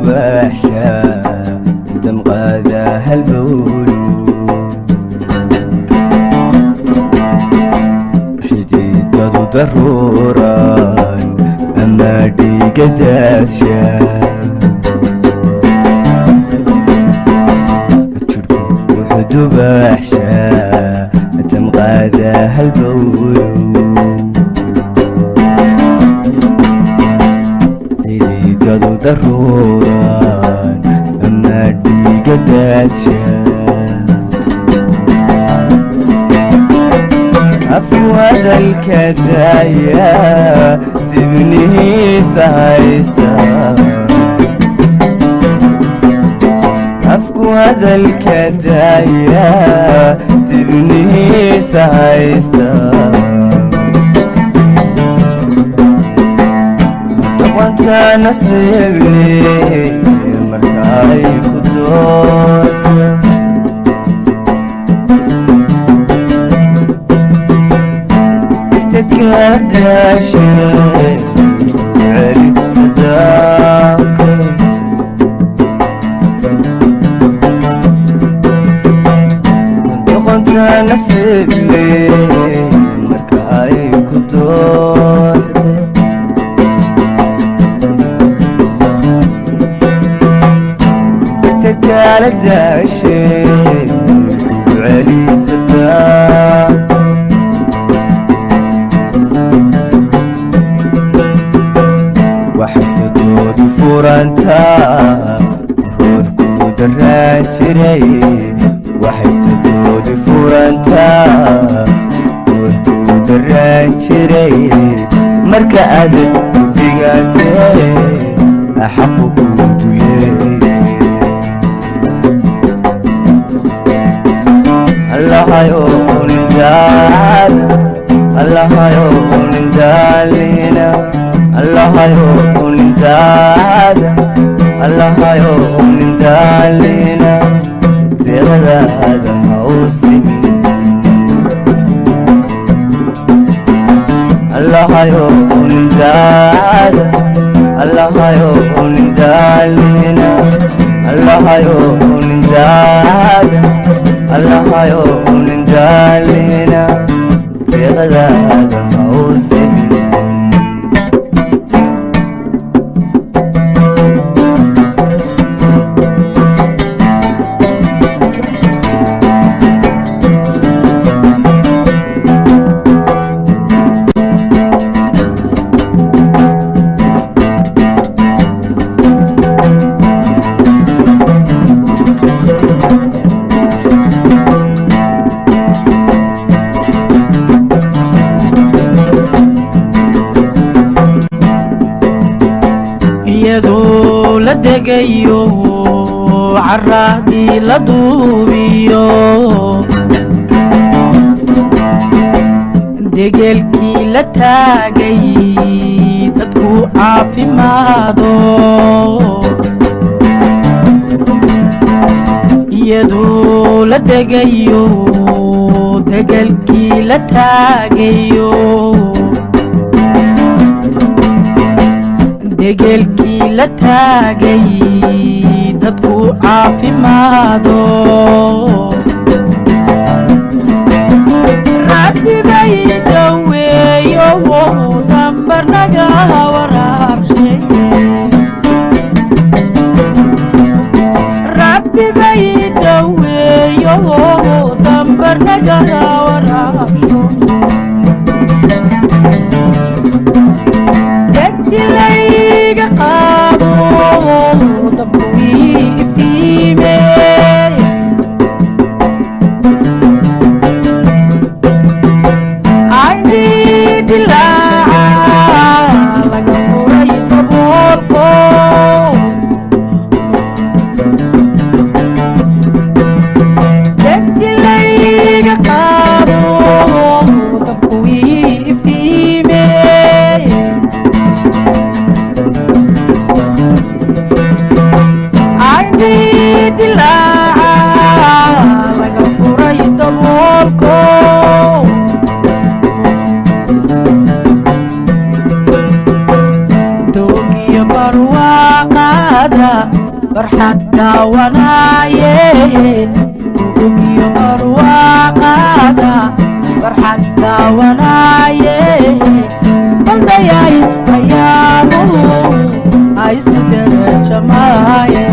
وحشة تمغاذا هالبولو حديدة ضروران أما ديقة داتشا تشركو وحدو بحشة تمغاذا هالبولو ضروران أما ديقة داتشا عفو هذا الكدايا تبني سايستا عفو هذا الكدايا تبني سايستا وانت نسيبني مركاي كدور افتكرت عشان علي صداك وانت نسيبني مركاي كدور قالت داشي وعلي صداق وحسدو دفورانتا روح كودران جري وحسدو دفورانتا روح كودران جري مركا عدد وديقاتي أحقو كودولي الله يقول دالنا الله يقول دالنا الله يقول دالنا الله يقول دالنا تغذى هذا موسم الله يقول دالنا الله يقول دالنا الله يقول دالنا الله يقول دالنا تغذى هذا موسم لدقيو عرادي لدوبيو دقلكي لتاقي تدكو عافي مادو يدو لدقيو دقلكي لتاقيو دقلكي لتاقي dadku caafimaado rabbi bay daweeyo dambarnaga waraabshay rabbi bay daweeyo dambarnaga waraabsho degtilayga qaado farxad daawanaaye ugiyo barwaaqaada farxad daawanaaye baldayay ayaamuhu ha isku derajamaaye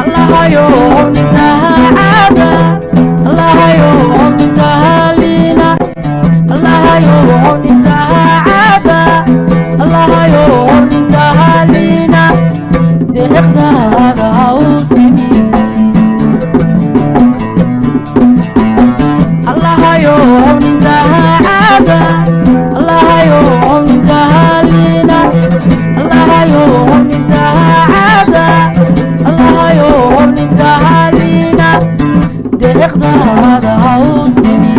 allahayo nitahaada allahayo nitahalina allahayo nitahaada allahayo nitahalina deeqdaada ha u simi allahayo nitahaada allahayo nitahalina allahayo nitahaada allahayo nitahalina deeqdaada ha u simi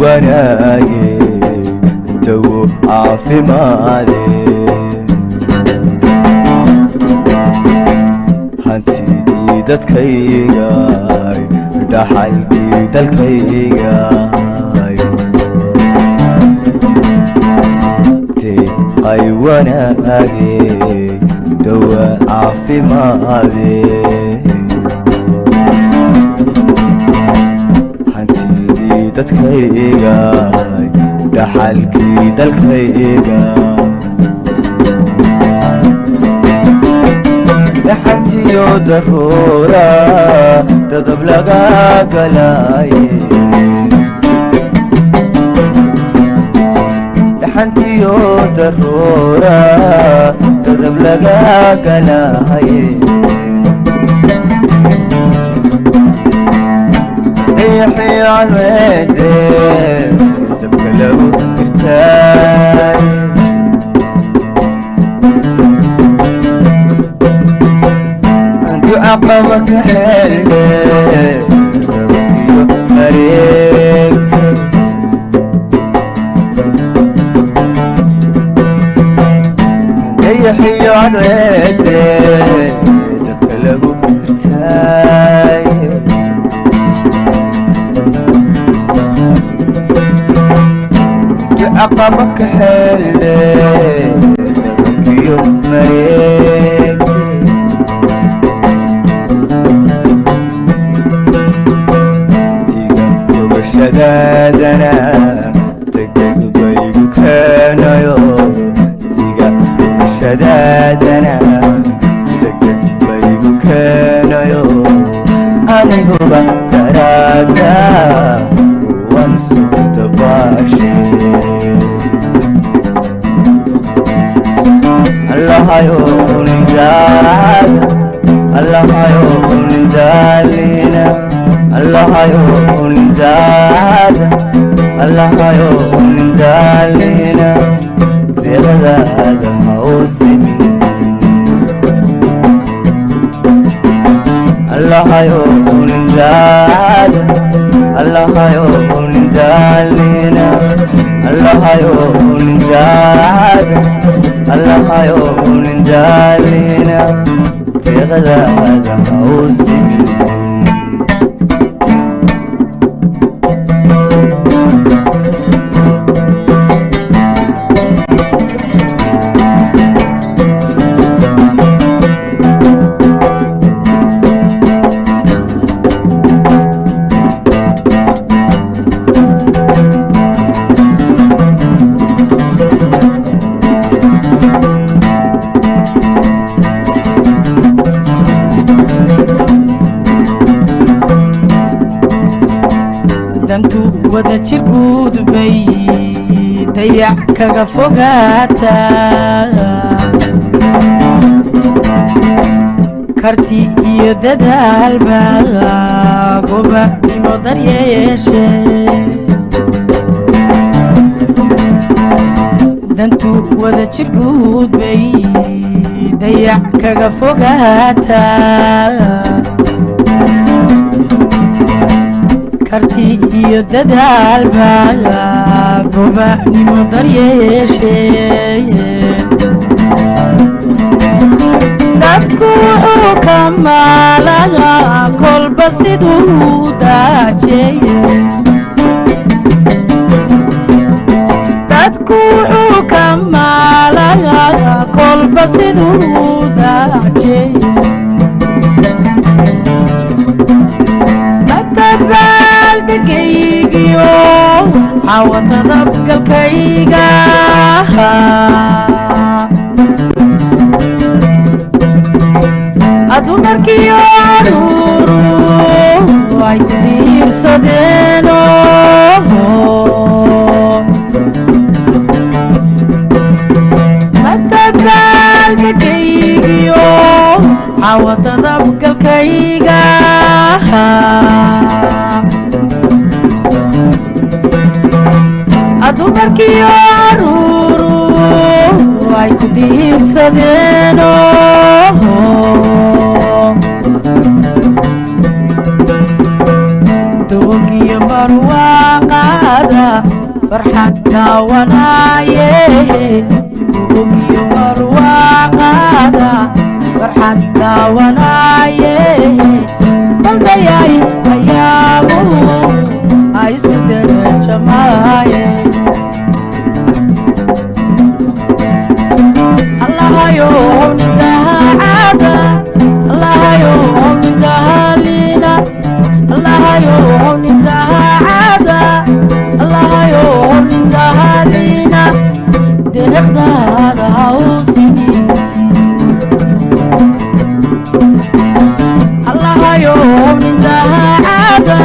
wanaaye dawo caafimaade hantidii dadkayga dhaxalkii dalkayga deeqay wanaage dawo caafimaade dadkayga dhaxalkii dalkayga dhaxantiyo daruura dadab laga galaaye dhaxantiyo daruura dadab laga galaaye يحيى عالميدي تبقى لو ترتاي عندو عقبك حلمي مريت يحيى عالميدي تبقى لو ترتاي عقبك حلي يوم مريتي تيجي بالشداد انا تقدر بيك انا يوم تيجي بالشداد انا تقدر بيك انا يوم انا هو ترادا وانسو تباشي allahayo nindaada allahayo nindaalina allahayo nindaada allahayo nindaalina deeqdaada ha u simi allahayo nindaada allahayo nindaalina allahayo nindaada allahayo nindaalina deeqdaada ha u simi dantu wada jirguud bay dayac kaga fogaataa karti iyo dadaal baa gobanimo daryeeshe dantu wada jir guud bay dayac kaga fogaataa karti iyo dadaal baa gobanimo daryeeshee dadku wuxuu ka maalaga kolba siduu daajeeye dadku wuxuu ka maalaga kolba siduu daajeeye madabaaldegayigiyo cawada dabgalkayga adumarkiyo aruuru ay ku diirsadeeno madabaaldegayigiyo cawada dabgalkayga adumarkiyo aruuru ay ku diirsadeeno dogiyo barwaaqada farxad daawanaaye dogiyo barwaaqada farxad daawanaaye baldayay ayaabu ay isku darajamaaye allahayo nidaacada allahayo nidaalina allahayo nidaacada allahayo nidaalina deeqdaada hausini allahayo nidaacada